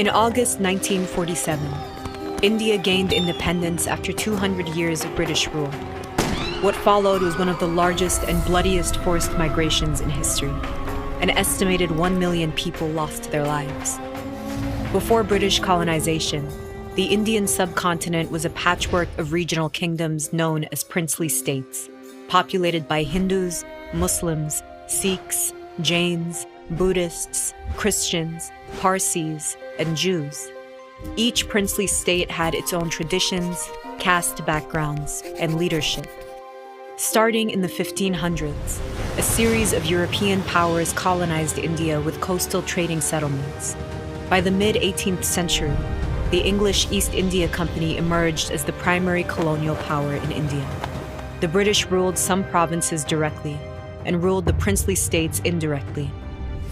In August 1947, India gained independence after 200 years of British rule. What followed was one of the largest and bloodiest forced migrations in history. An estimated 1 million people lost their lives. Before British colonization, the Indian subcontinent was a patchwork of regional kingdoms known as princely states, populated by Hindus, Muslims, Sikhs, Jains, Buddhists, Christians, Parsis, and Jews. Each princely state had its own traditions, caste backgrounds, and leadership. Starting in the 1500s, a series of European powers colonized India with coastal trading settlements. By the mid-18th century, the English East India Company emerged as the primary colonial power in India. The British ruled some provinces directly and ruled the princely states indirectly.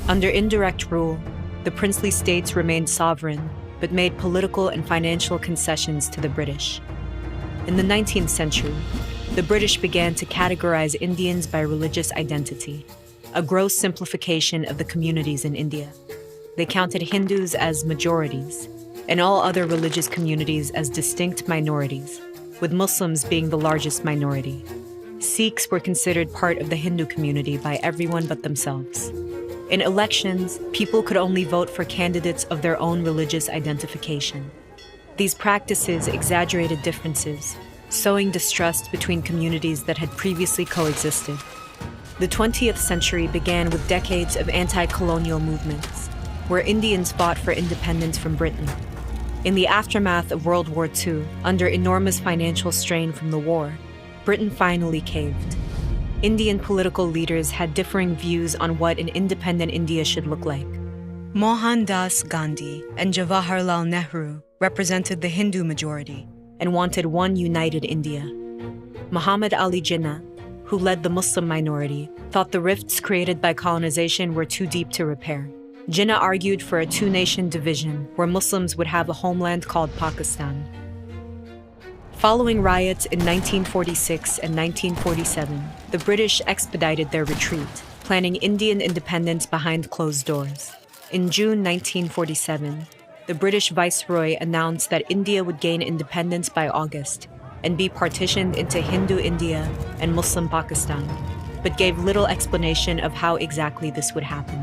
Under indirect rule, the princely states remained sovereign but made political and financial concessions to the British. In the 19th century, the British began to categorize Indians by religious identity, a gross simplification of the communities in India. They counted Hindus as majorities and all other religious communities as distinct minorities, with Muslims being the largest minority. Sikhs were considered part of the Hindu community by everyone but themselves. In elections, people could only vote for candidates of their own religious identification. These practices exaggerated differences, sowing distrust between communities that had previously coexisted. The 20th century began with decades of anti-colonial movements, where Indians fought for independence from Britain. In the aftermath of World War II, under enormous financial strain from the war, Britain finally caved. Indian political leaders had differing views on what an independent India should look like. Mohandas Gandhi and Jawaharlal Nehru represented the Hindu majority and wanted one united India. Muhammad Ali Jinnah, who led the Muslim minority, thought the rifts created by colonization were too deep to repair. Jinnah argued for a two-nation division where Muslims would have a homeland called Pakistan. Following riots in 1946 and 1947, the British expedited their retreat, planning Indian independence behind closed doors. In June 1947, the British Viceroy announced that India would gain independence by August and be partitioned into Hindu India and Muslim Pakistan, but gave little explanation of how exactly this would happen.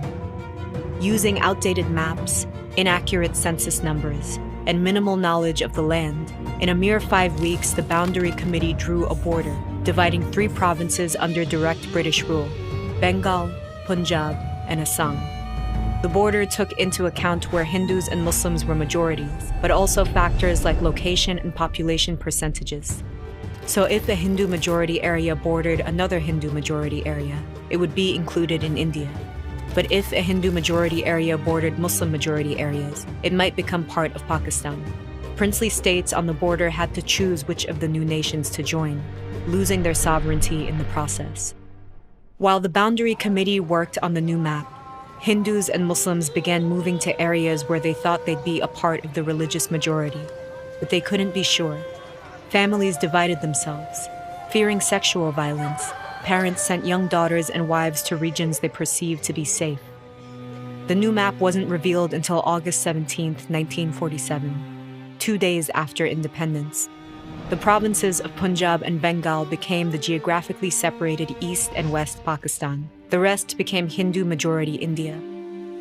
Using outdated maps, inaccurate census numbers, and minimal knowledge of the land, in a mere 5 weeks, the Boundary Committee drew a border, dividing 3 provinces under direct British rule: Bengal, Punjab, and Assam. The border took into account where Hindus and Muslims were majorities, but also factors like location and population percentages. So if a Hindu majority area bordered another Hindu majority area, it would be included in India. But if a Hindu majority area bordered Muslim majority areas, it might become part of Pakistan. Princely states on the border had to choose which of the new nations to join, losing their sovereignty in the process. While the Boundary Committee worked on the new map, Hindus and Muslims began moving to areas where they thought they'd be a part of the religious majority, but they couldn't be sure. Families divided themselves. Fearing sexual violence, parents sent young daughters and wives to regions they perceived to be safe. The new map wasn't revealed until August 17, 1947, 2 days after independence. The provinces of Punjab and Bengal became the geographically separated East and West Pakistan. The rest became Hindu-majority India.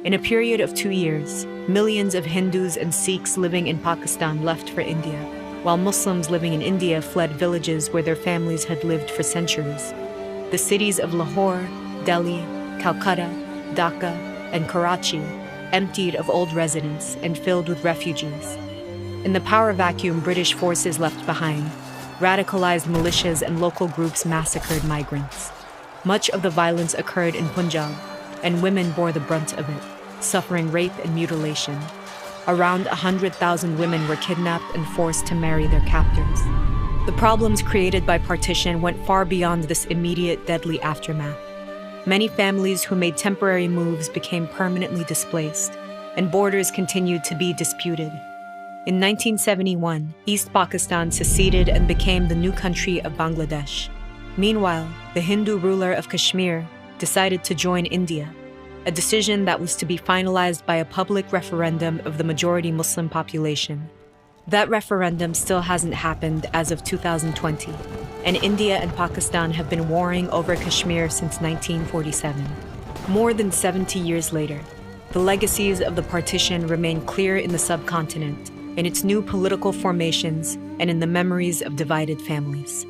In a period of 2 years, millions of Hindus and Sikhs living in Pakistan left for India, while Muslims living in India fled villages where their families had lived for centuries. The cities of Lahore, Delhi, Calcutta, Dhaka, and Karachi emptied of old residents and filled with refugees. In the power vacuum British forces left behind, radicalized militias and local groups massacred migrants. Much of the violence occurred in Punjab, and women bore the brunt of it, suffering rape and mutilation. Around 100,000 women were kidnapped and forced to marry their captors. The problems created by partition went far beyond this immediate deadly aftermath. Many families who made temporary moves became permanently displaced, and borders continued to be disputed. In 1971, East Pakistan seceded and became the new country of Bangladesh. Meanwhile, the Hindu ruler of Kashmir decided to join India. a decision that was to be finalized by a public referendum of the majority Muslim population. That referendum still hasn't happened as of 2020, and India and Pakistan have been warring over Kashmir since 1947. More than 70 years later, the legacies of the partition remain clear in the subcontinent, in its new political formations, and in the memories of divided families.